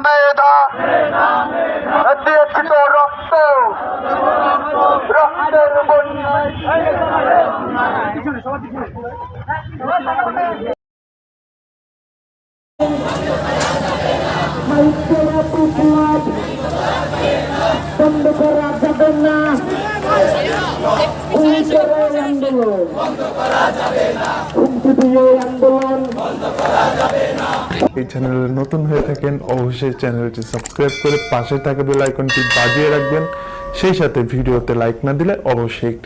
মেধা দিয়েছি তো রক্ত, রক্তের বন্যায় বন্ধ করা যাবে না, এই চ্যানেলে নতুন হয়ে থাকেন অবশ্যই চ্যানেলটি সাবস্ক্রাইব করে পাশে থাকা বেল আইকনটি বাজিয়ে রাখবেন। সেই সাথে ভিডিওতে লাইক না দিলে অবশ্যই একটি